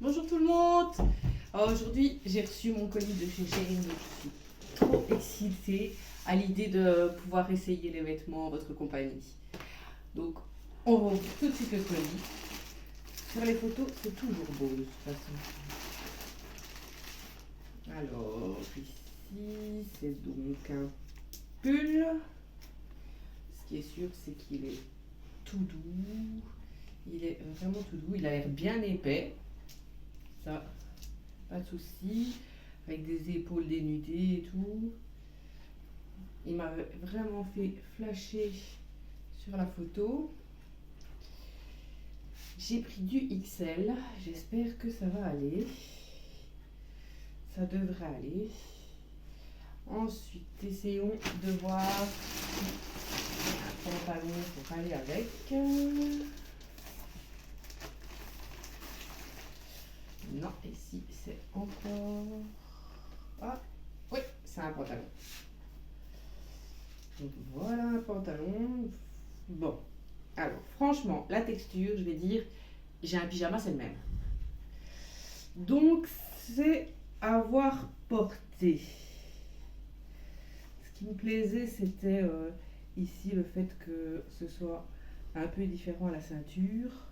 Bonjour tout le monde. Aujourd'hui, j'ai reçu mon colis de chez Shein, donc je suis trop excitée à l'idée de pouvoir essayer les vêtements en votre compagnie. Donc, on va ouvrir tout de suite le colis. Sur les photos, c'est toujours beau de toute façon. Alors, ici, c'est donc un pull. Ce qui est sûr, c'est qu'il est tout doux. Il est vraiment tout doux. Il a l'air bien épais. Ça, pas de souci. Avec des épaules dénudées et tout. Il m'a vraiment fait flasher sur la photo. J'ai pris du XL. J'espère que ça va aller. Ça devrait aller. Ensuite, essayons de voir un pantalon pour aller avec. Non, ici c'est encore... Ah, oui, c'est un pantalon. Donc voilà un pantalon. Bon, alors franchement, la texture, je vais dire, j'ai un pyjama, c'est le même. Donc c'est à voir porter. Ce qui me plaisait, c'était ici le fait que ce soit un peu différent à la ceinture.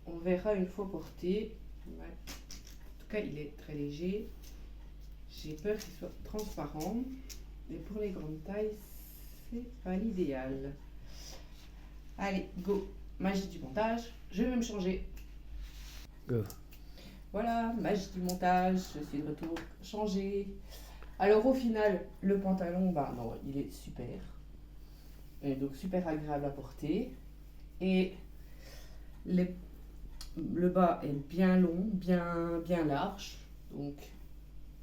On verra une fois porté. Ouais. En tout cas, il est très léger. J'ai peur qu'il soit transparent. Mais pour les grandes tailles, c'est pas l'idéal. Allez, go. Magie du montage. Je vais me changer. Go. Voilà, magie du montage. Je suis de retour changée. Alors au final, le pantalon, bah non, il est super. Et donc super agréable à porter. Et le bas est bien long, bien large. Donc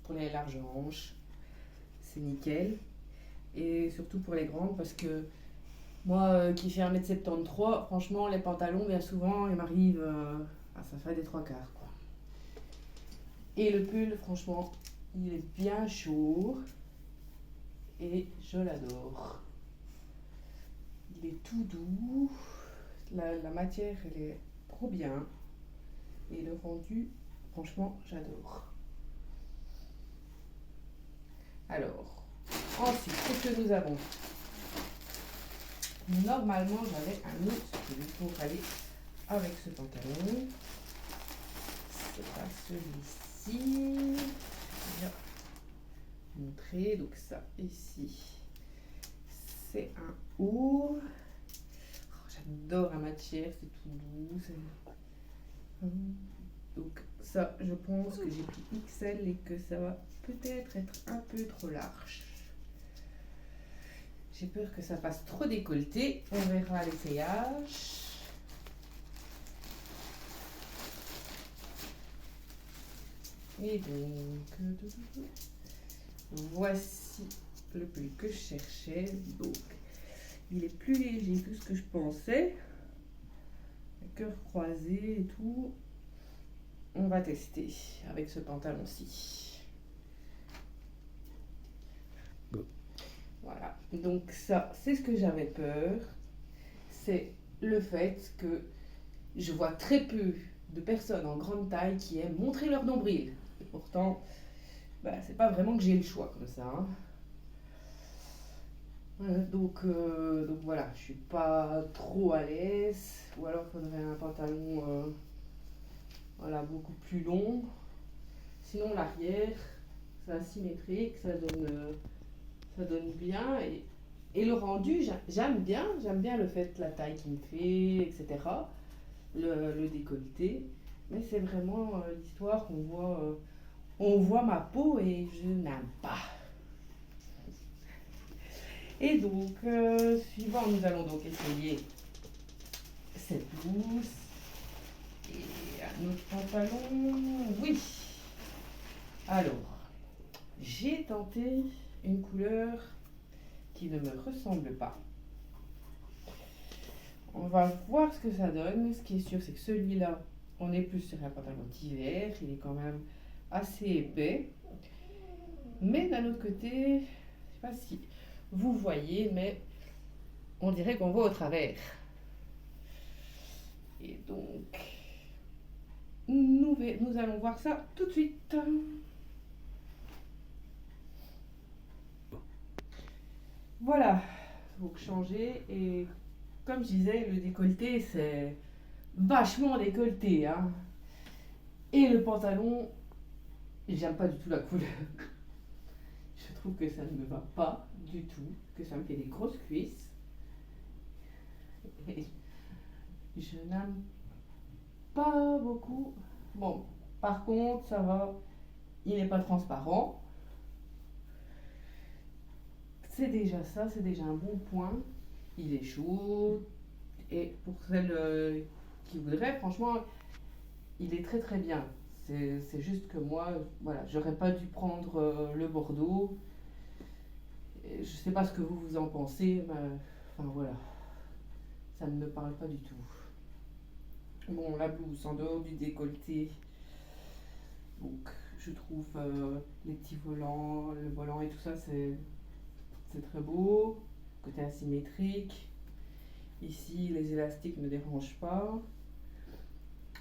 pour les larges hanches, c'est nickel. Et surtout pour les grandes, parce que moi qui fais 1m73, franchement, les pantalons, bien souvent, ils m'arrivent ça fait des trois quarts, quoi. Et le pull, franchement, il est bien chaud. Et je l'adore. Il est tout doux. La matière, elle est trop bien. Et le rendu, franchement, j'adore. Alors, ensuite, qu'est-ce que nous avons? Normalement, j'avais un autre pull pour aller avec ce pantalon. C'est pas celui-ci. Je vais montrer. Donc ça, ici, c'est un haut. Oh, j'adore la matière, c'est tout doux. Donc ça, je pense que j'ai pris XL et que ça va peut-être être un peu trop large. J'ai peur que ça passe trop décolleté. On verra à l'essayage. Et donc, voici le pull que je cherchais. Donc, il est plus léger que ce que je pensais. Le cœur croisé et tout. On va tester avec ce pantalon-ci. Go. Voilà. Donc ça, c'est ce que j'avais peur. C'est le fait que je vois très peu de personnes en grande taille qui aiment montrer leur nombril. Et pourtant, c'est pas vraiment que j'ai le choix comme ça. Hein. Donc voilà, je suis pas trop à l'aise. Ou alors il faudrait un pantalon beaucoup plus long. Sinon l'arrière, c'est asymétrique, ça donne bien. Et le rendu, j'aime bien le fait, la taille qu'il me fait, etc. Le décolleté. Mais c'est vraiment l'histoire on voit ma peau et je n'aime pas. Et donc, suivant, nous allons donc essayer cette blouse et un autre pantalon. Oui. Alors, j'ai tenté une couleur qui ne me ressemble pas. On va voir ce que ça donne. Ce qui est sûr, c'est que celui-là, on est plus sur un pantalon d'hiver. Il est quand même assez épais. Mais d'un autre côté, je ne sais pas si vous voyez, mais on dirait qu'on voit au travers. Et donc, Allez, nous allons voir ça tout de suite. Voilà, donc changer et comme je disais, le décolleté c'est vachement décolleté, hein. Et le pantalon, j'aime pas du tout la couleur. Je trouve que ça ne me va pas du tout, que ça me fait des grosses cuisses. Et je n'aime pas beaucoup. Bon, par contre, ça va, il n'est pas transparent. C'est déjà ça, c'est déjà un bon point. Il est chaud. Et pour celles qui voudraient, franchement, il est très très bien. C'est juste que moi, voilà, j'aurais pas dû prendre le Bordeaux. Et je sais pas ce que vous en pensez, mais enfin voilà, ça ne me parle pas du tout. Bon, la blouse en dehors du décolleté, donc je trouve les petits volants, le volant et tout ça, c'est très beau. Côté asymétrique. Ici, les élastiques ne me dérangent pas.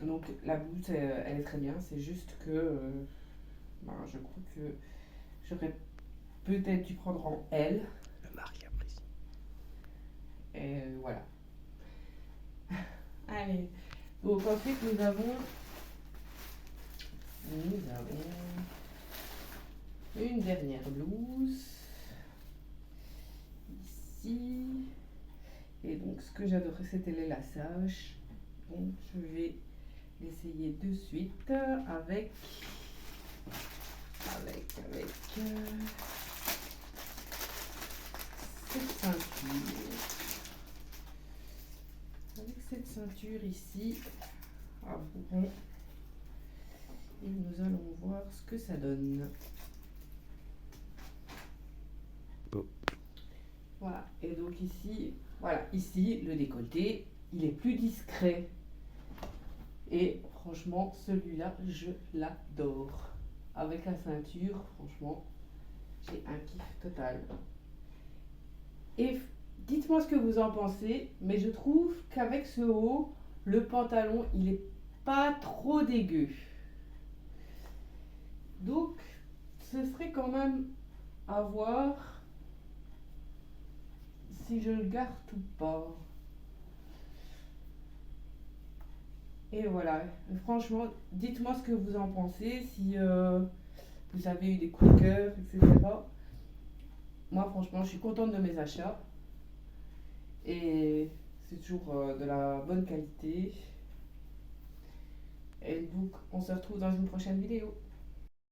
Donc la blouse, elle est très bien. C'est juste que je crois que j'aurais peut-être dû prendre en L. Le mari apprécie. Et voilà. Allez. Donc ensuite, nous avons une dernière blouse. Ici. Et donc, ce que j'adorais, c'était les lassages. Donc, je vais l'essayer de suite avec cette ceinture. Avec cette ceinture ici, à bourron. Et nous allons voir ce que ça donne. Bon. Voilà. Et donc ici, voilà, ici, le décolleté, il est plus discret. Et franchement, celui-là, je l'adore. Avec la ceinture, franchement, j'ai un kiff total. Et dites-moi ce que vous en pensez, mais je trouve qu'avec ce haut, le pantalon, il est pas trop dégueu. Donc, ce serait quand même à voir si je le garde ou pas. Et voilà, franchement, dites-moi ce que vous en pensez, si vous avez eu des coups de cœur, etc. Moi, franchement, je suis contente de mes achats. Et c'est toujours de la bonne qualité. Et donc, on se retrouve dans une prochaine vidéo.